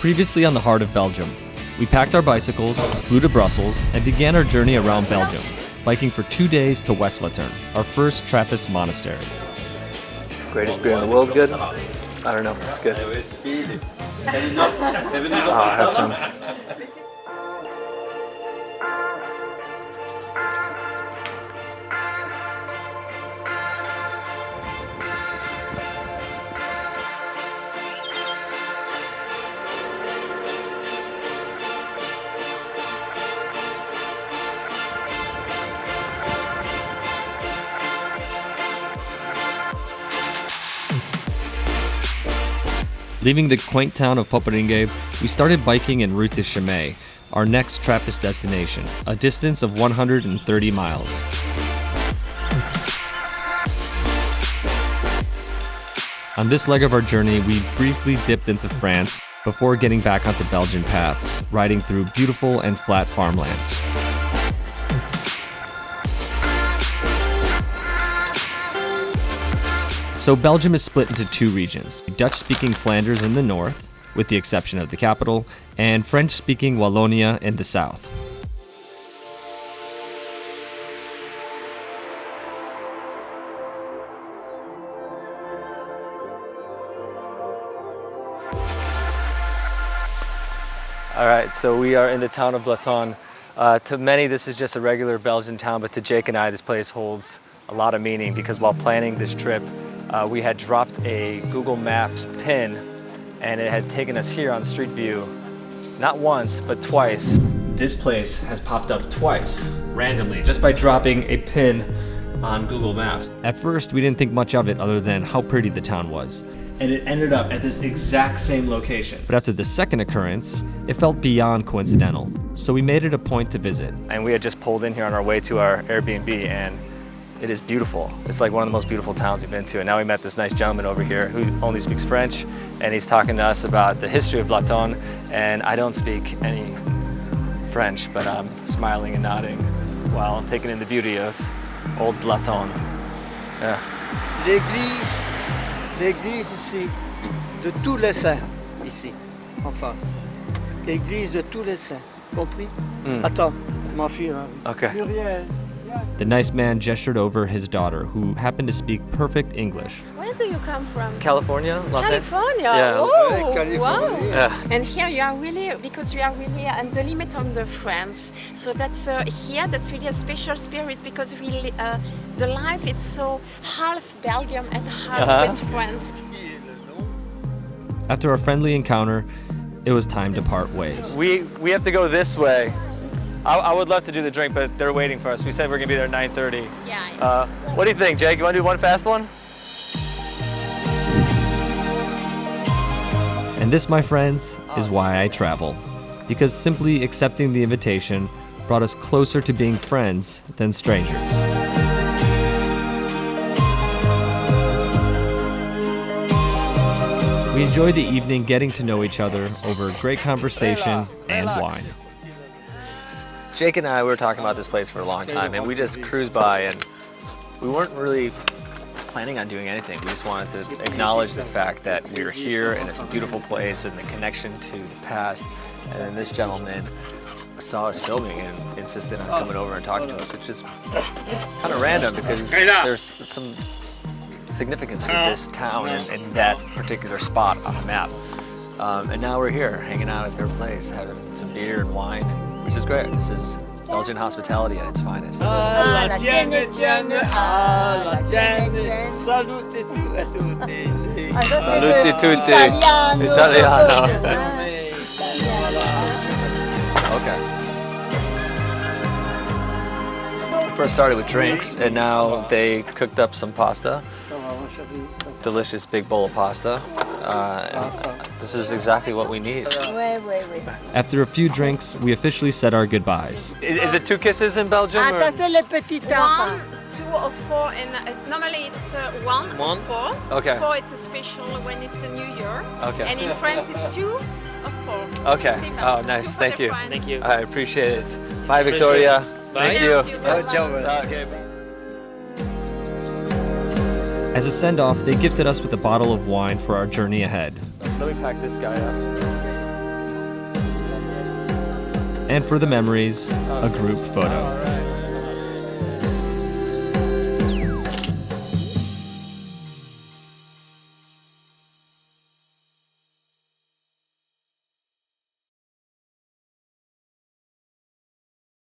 Previously on the heart of Belgium, we packed our bicycles, flew to Brussels, and began our journey around Belgium, biking for 2 days to West Blaton, our first Trappist monastery. Greatest beer in the world, good? I don't know, it's good. Oh, I had some. Leaving the quaint town of Poperinge, we started biking en route to Chimay, our next Trappist destination, a distance of 130 miles. On this leg of our journey, we briefly dipped into France before getting back onto Belgian paths, riding through beautiful and flat farmlands. So Belgium is split into two regions, Dutch-speaking Flanders in the north, with the exception of the capital, and French-speaking Wallonia in the south. All right, so we are in the town of Blaton. To many, this is just a regular Belgian town, but to Jake and I, this place holds a lot of meaning because while planning this trip, we had dropped a Google Maps pin and it had taken us here on Street View, not once, but twice. This place has popped up twice, randomly, just by dropping a pin on Google Maps. At first, we didn't think much of it other than how pretty the town was. And it ended up at this exact same location. But after the second occurrence, it felt beyond coincidental, so we made it a point to visit. And we had just pulled in here on our way to our Airbnb, and it is beautiful. It's like one of the most beautiful towns we've been to. And now we met this nice gentleman over here who only speaks French, and he's talking to us about the history of Blaton. And I don't speak any French, but I'm smiling and nodding while taking in the beauty of old Blaton. Yeah. L'église ici, de tous les saints, ici, en face. L'église de tous les saints, compris? Attends, ma fille. Okay. Plus rien. The nice man gestured over his daughter, who happened to speak perfect English. Where do you come from? California? Los Angeles? California? Yeah. Oh, California. wow. Yeah. And here you are really, because we are really on the limit on the France. So that's here, that's really a special spirit because really the life is so half Belgium and half with France. After a friendly encounter, it was time to part ways. We have to go this way. I would love to do the drink, but they're waiting for us. We said we're gonna be there at 9:30. Yeah. What do you think, Jake? You wanna do one fast one? And this, my friends, is why I travel. Because simply accepting the invitation brought us closer to being friends than strangers. We enjoyed the evening getting to know each other over great conversation and wine. Jake and I were talking about this place for a long time, and we just cruised by, and we weren't really planning on doing anything. We just wanted to acknowledge the fact that we were here, and it's a beautiful place, and the connection to the past. And then this gentleman saw us filming and insisted on coming over and talking to us, which is kind of random because there's some significance to this town and that particular spot on the map. And now we're here, hanging out at their place, having some beer and wine, which is great. This is Belgian hospitality at its finest. Ah, la tienne, la tienne. Salute tutti. Salute tutti. Italiano. Okay. We first started with drinks, and now they cooked up some pasta. Delicious big bowl of pasta. This is exactly what we need. After a few drinks, we officially said our goodbyes. Is it 2 kisses in Belgium? Or? Attention les petits enfants. 1, 2 or 4, and normally it's 1 or 4. Okay. 4 it's a special when it's a New Year. Okay. And in France it's 2 or 4. Okay. Simple. Oh, 2 nice. for Thank the you. France. Thank you. I appreciate it. Bye, Victoria. Thank you. Okay. As a send-off, they gifted us with a bottle of wine for our journey ahead. Let me pack this guy up. and for the memories, a group photo.